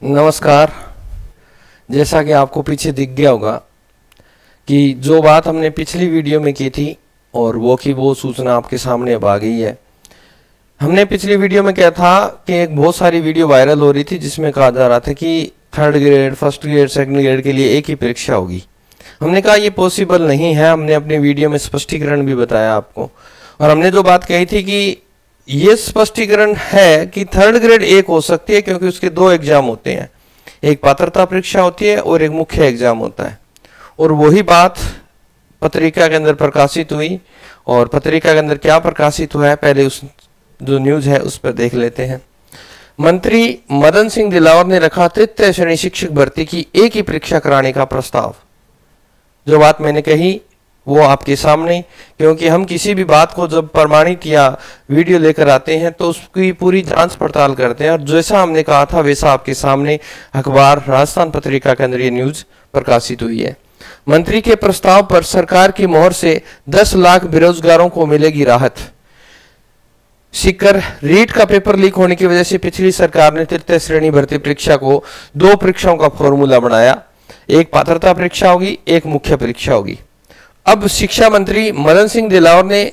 नमस्कार। जैसा कि आपको पीछे दिख गया होगा कि जो बात हमने पिछली वीडियो में की थी और वो सूचना आपके सामने अब आ गई है। हमने पिछली वीडियो में क्या था कि एक बहुत सारी वीडियो वायरल हो रही थी जिसमें कहा जा रहा था कि third grade, first grade, second grade के लिए एक ही परीक्षा होगी। हमने कहा ये पॉसिबल नहीं है। हमने अपनी वीडियो में स्पष्टीकरण भी बताया आपको, और हमने जो बात कही थी कि ये स्पष्टीकरण है कि थर्ड ग्रेड एक हो सकती है क्योंकि उसके दो एग्जाम होते हैं, एक पात्रता परीक्षा होती है और एक मुख्य एग्जाम होता है। और वही बात पत्रिका के अंदर प्रकाशित हुई, और पत्रिका के अंदर क्या प्रकाशित हुआ है पहले उस जो न्यूज है उस पर देख लेते हैं। मंत्री मदन सिंह दिलावर ने रखा तृतीय श्रेणी शिक्षक भर्ती की एक ही परीक्षा कराने का प्रस्ताव। जो बात मैंने कही वो आपके सामने, क्योंकि हम किसी भी बात को जब प्रमाणित या वीडियो लेकर आते हैं तो उसकी पूरी जांच पड़ताल करते हैं, और जैसा हमने कहा था वैसा आपके सामने अखबार राजस्थान पत्रिका के अंदर ये न्यूज प्रकाशित हुई है। मंत्री के प्रस्ताव पर सरकार की मोहर से 10 लाख बेरोजगारों को मिलेगी राहत। सीकर रीट का पेपर लीक होने की वजह से पिछली सरकार ने तृतीय श्रेणी भर्ती परीक्षा को दो परीक्षाओं का फॉर्मूला बनाया, एक पात्रता परीक्षा होगी, एक मुख्य परीक्षा होगी। अब शिक्षा मंत्री मदन सिंह दिलावर ने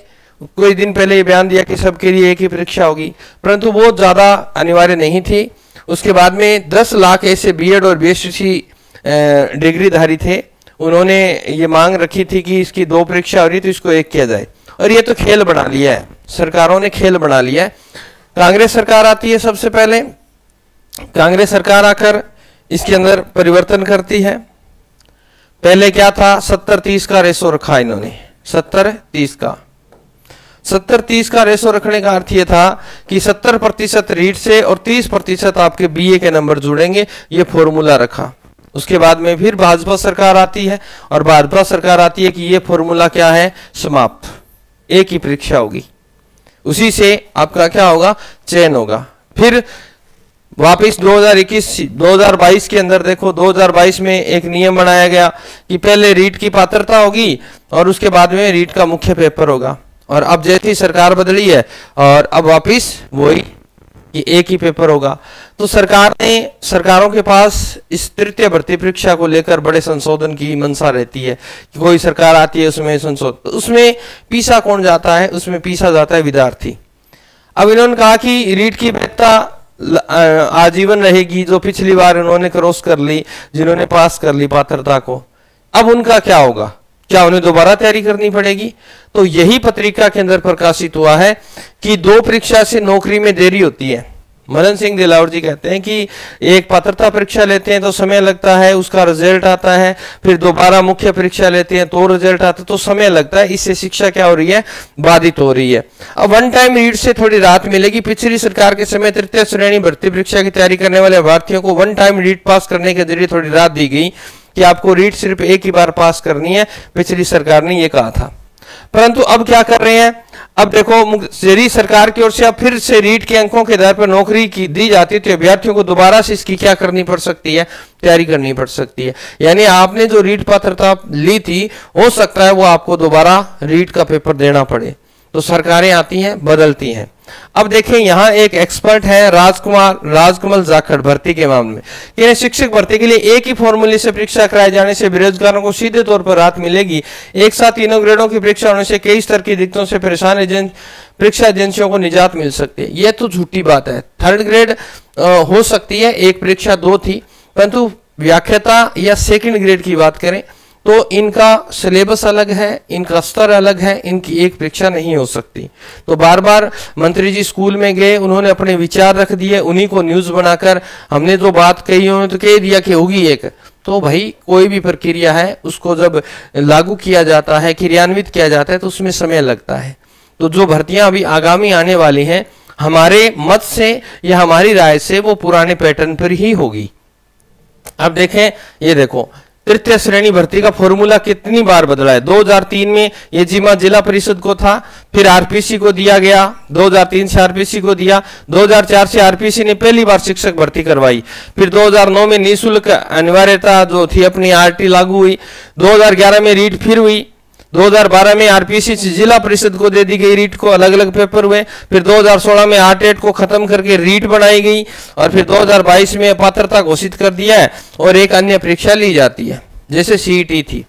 कोई दिन पहले ये बयान दिया कि सबके लिए एक ही परीक्षा होगी, परंतु वो ज्यादा अनिवार्य नहीं थी। उसके बाद में 10 लाख ऐसे बीएड और बीएससी डिग्रीधारी थे, उन्होंने ये मांग रखी थी कि इसकी दो परीक्षा हो रही तो इसको एक किया जाए, और ये तो खेल बना लिया है, सरकारों ने खेल बना लिया है। कांग्रेस सरकार आती है, सबसे पहले कांग्रेस सरकार आकर इसके अंदर परिवर्तन करती है। पहले क्या था, 70-30 का रेशो रखा इन्होंने, 70-30 का। 70-30 का रेशो रखने का अर्थ ये था कि 70% रीट से और 30% आपके बीए के नंबर जुड़ेंगे, ये फॉर्मूला रखा। उसके बाद में फिर भाजपा सरकार आती है, और भाजपा सरकार आती है कि ये फॉर्मूला क्या है, समाप्त, एक ही परीक्षा होगी, उसी से आपका क्या होगा, चयन होगा। फिर वापिस 2022 के अंदर देखो, 2022 में एक नियम बनाया गया कि पहले रीट की पात्रता होगी और उसके बाद में रीट का मुख्य पेपर होगा। और अब जैसी सरकार बदली है और अब वापिस वही कि एक ही पेपर होगा। तो सरकारों के पास इस तृतीय भर्ती परीक्षा को लेकर बड़े संशोधन की मंशा रहती है कि कोई सरकार आती है उसमें संशोधन, उसमें पीसा कौन जाता है, उसमें पीसा जाता है विद्यार्थी। अब इन्होंने कहा कि रीट की वैधता आजीवन रहेगी, जो पिछली बार उन्होंने क्रॉस कर ली, जिन्होंने पास कर ली पात्रता को, अब उनका क्या होगा, क्या उन्हें दोबारा तैयारी करनी पड़ेगी? तो यही पत्रिका के अंदर प्रकाशित हुआ है कि दो परीक्षा से नौकरी में देरी होती है। मदन सिंह दिलावर जी कहते हैं कि एक पात्रता परीक्षा लेते हैं तो समय लगता है, उसका रिजल्ट आता है, फिर दोबारा मुख्य परीक्षा लेते हैं तो रिजल्ट आता है, तो समय लगता है, इससे शिक्षा क्या हो रही है, बाधित हो रही है। अब वन टाइम रीट से थोड़ी राहत मिलेगी। पिछली सरकार के समय तृतीय श्रेणी भर्ती परीक्षा की तैयारी करने वाले अभ्यर्थियों को वन टाइम रीट पास करने के जरिए थोड़ी राहत दी गई कि आपको रीट सिर्फ एक ही बार पास करनी है, पिछली सरकार ने ये कहा था। परंतु अब क्या कर रहे हैं, अब देखो यदि सरकार की ओर से अब फिर से रीट के अंकों के आधार पर नौकरी की दी जाती है तो अभ्यर्थियों को दोबारा से इसकी क्या करनी पड़ सकती है, तैयारी करनी पड़ सकती है। यानी आपने जो रीट पात्रता ली थी हो सकता है वो आपको दोबारा रीट का पेपर देना पड़े। तो सरकारें आती हैं, बदलती हैं। अब देखें यहाँ एक एक्सपर्ट है राजकमल जाखड़ भर्ती के मामले में, शिक्षक भर्ती के लिए एक ही फॉर्मूले से परीक्षा कराए जाने से बेरोजगारों को सीधे तौर पर राहत मिलेगी। एक साथ तीनों ग्रेडों की परीक्षा होने से कई स्तर की दिक्कतों से परेशान परीक्षा एजेंसियों को निजात मिल सकती है। यह तो झूठी बात है। थर्ड ग्रेड हो सकती है, एक परीक्षा दो थी, परंतु व्याख्याता या सेकंड ग्रेड की बात करें तो इनका सिलेबस अलग है, इनका स्तर अलग है, इनकी एक परीक्षा नहीं हो सकती। तो बार बार मंत्री जी स्कूल में गए, उन्होंने अपने विचार रख दिए, उन्हीं को न्यूज बनाकर हमने जो बात कही उन्होंने तो कह दिया कि होगी एक। तो भाई कोई भी प्रक्रिया है उसको जब लागू किया जाता है, क्रियान्वित किया जाता है तो उसमें समय लगता है। तो जो भर्तियां अभी आगामी आने वाली हैं, हमारे मत से या हमारी राय से वो पुराने पैटर्न पर ही होगी। अब देखें, ये देखो तृतीय श्रेणी भर्ती का फॉर्मूला कितनी बार बदला है। 2003 में ये जिला परिषद को था, फिर आरपीसी को दिया गया, 2003 से आरपीसी को दिया, 2004 से आरपीसी ने पहली बार शिक्षक भर्ती करवाई, फिर 2009 में निःशुल्क अनिवार्यता जो थी अपनी आरटी लागू हुई, 2011 में रीट फिर हुई, 2012 में आरपीएससी जिला परिषद को दे दी गई रीट को, अलग अलग पेपर हुए। फिर 2016 में आरटेट को खत्म करके रीट बनाई गई और फिर 2022 में पात्रता घोषित कर दिया है और एक अन्य परीक्षा ली जाती है जैसे सीईटी थी।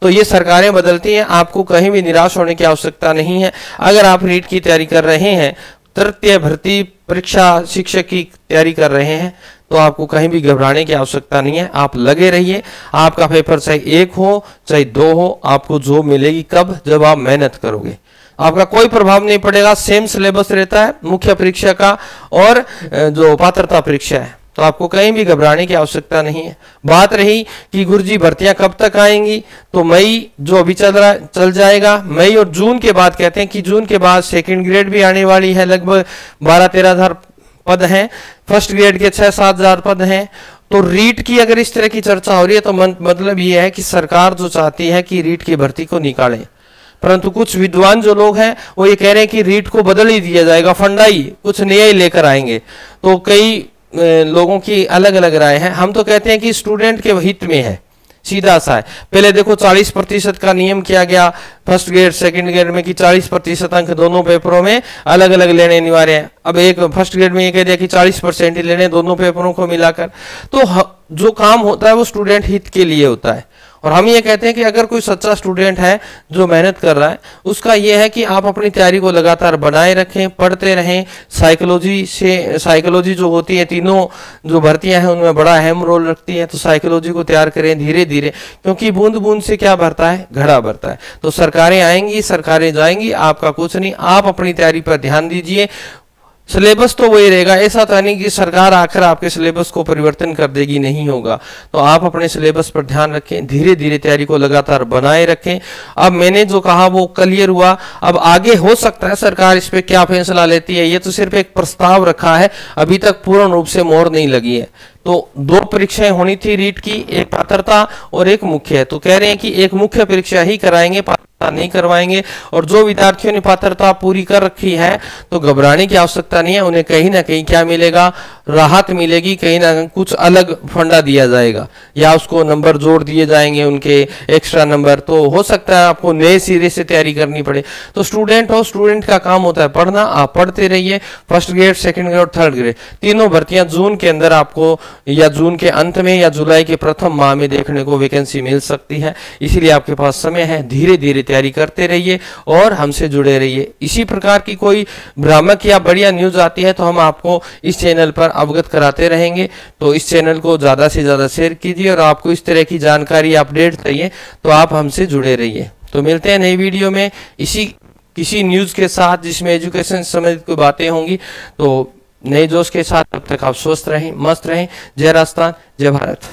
तो ये सरकारें बदलती हैं, आपको कहीं भी निराश होने की आवश्यकता नहीं है। अगर आप रीट की तैयारी कर रहे हैं, तृतीय भर्ती परीक्षा शिक्षक की तैयारी कर रहे हैं, तो आपको कहीं भी घबराने की आवश्यकता नहीं है। आप लगे रहिए, आपका पेपर चाहे 1 हो चाहे 2 हो, आपको जॉब मिलेगी कब, जब आप मेहनत करोगे। आपका कोई प्रभाव नहीं पड़ेगा, सेम सिलेबस रहता है मुख्य परीक्षा का और जो पात्रता परीक्षा है, तो आपको कहीं भी घबराने की आवश्यकता नहीं है। बात रही कि गुरुजी भर्तियां कब तक आएंगी, तो मई जो अभी चल जाएगा, मई और जून के बाद कहते हैं कि जून के बाद सेकंड ग्रेड भी आने वाली है, लगभग 12-13 हजार पद हैं, फर्स्ट ग्रेड के 6-7 हजार पद हैं। तो रीट की अगर इस तरह की चर्चा हो रही है तो मतलब ये है कि सरकार जो चाहती है कि रीट की भर्ती को निकाले, परंतु कुछ विद्वान जो लोग हैं वो ये कह रहे हैं कि रीट को बदल ही दिया जाएगा, फंडा ही कुछ नया ही लेकर आएंगे। तो कई लोगों की अलग अलग राय है। हम तो कहते हैं कि स्टूडेंट के हित में है, सीधा सा है। पहले देखो 40% का नियम किया गया फर्स्ट ग्रेड सेकंड ग्रेड में कि 40% अंक दोनों पेपरों में अलग अलग लेने अनिवार्य है। अब एक फर्स्ट ग्रेड में ये कह दिया कि 40% ही लेने दोनों पेपरों को मिलाकर। तो जो काम होता है वो स्टूडेंट हित के लिए होता है। और हम ये कहते हैं कि अगर कोई सच्चा स्टूडेंट है जो मेहनत कर रहा है, उसका ये है कि आप अपनी तैयारी को लगातार बनाए रखें, पढ़ते रहें। साइकोलॉजी जो होती है, तीनों जो भर्तियां हैं उनमें बड़ा अहम रोल रखती है, तो साइकोलॉजी को तैयार करें धीरे धीरे, क्योंकि बूंद बूंद से क्या भरता है, घड़ा भरता है। तो सरकारें आएंगी, सरकारें जाएंगी, आपका कुछ नहीं। आप अपनी तैयारी पर ध्यान दीजिए, सिलेबस तो वही रहेगा। ऐसा तो नहीं कि सरकार आकर आपके सिलेबस को परिवर्तन कर देगी, नहीं होगा। तो आप अपने सिलेबस पर ध्यान रखें, धीरे धीरे तैयारी को लगातार बनाए रखें। अब मैंने जो कहा वो क्लियर हुआ। अब आगे हो सकता है सरकार इस पे क्या फैसला लेती है, ये तो सिर्फ एक प्रस्ताव रखा है, अभी तक पूर्ण रूप से मोहर नहीं लगी है। तो 2 परीक्षाएं होनी थी रीट की, एक पात्रता और एक मुख्य है। तो कह रहे हैं कि एक मुख्य परीक्षा ही कराएंगे, पात्रता नहीं करवाएंगे। और जो विद्यार्थियों ने पात्रता पूरी कर रखी है तो घबराने की आवश्यकता नहीं है, उन्हें कहीं ना कहीं क्या मिलेगा, राहत मिलेगी, कहीं ना कहीं कुछ अलग फंडा दिया जाएगा या उसको नंबर जोड़ दिए जाएंगे, उनके एक्स्ट्रा नंबर। तो हो सकता है आपको नए सिरे से तैयारी करनी पड़े। तो स्टूडेंट हो, स्टूडेंट का काम होता है पढ़ना, आप पढ़ते रहिए। फर्स्ट ग्रेड सेकंड ग्रेड और थर्ड ग्रेड तीनों भर्तियां जून के अंदर आपको या जून के अंत में या जुलाई के प्रथम माह में देखने को वैकेंसी मिल सकती है। इसीलिए आपके पास समय है, धीरे धीरे तैयारी करते रहिए और हमसे जुड़े रहिए। इसी प्रकार की कोई भ्रामक या बढ़िया न्यूज आती है तो हम आपको इस चैनल पर अवगत कराते रहेंगे। तो इस चैनल को ज्यादा से ज्यादा शेयर कीजिए और आपको इस तरह की जानकारी अपडेट चाहिए तो आप हमसे जुड़े रहिए। तो मिलते हैं नई वीडियो में किसी न्यूज के साथ जिसमें एजुकेशन से संबंधित कोई बातें होंगी। तो नए जोश के साथ, तब तक आप स्वस्थ रहें, मस्त रहें। जय राजस्थान, जय भारत।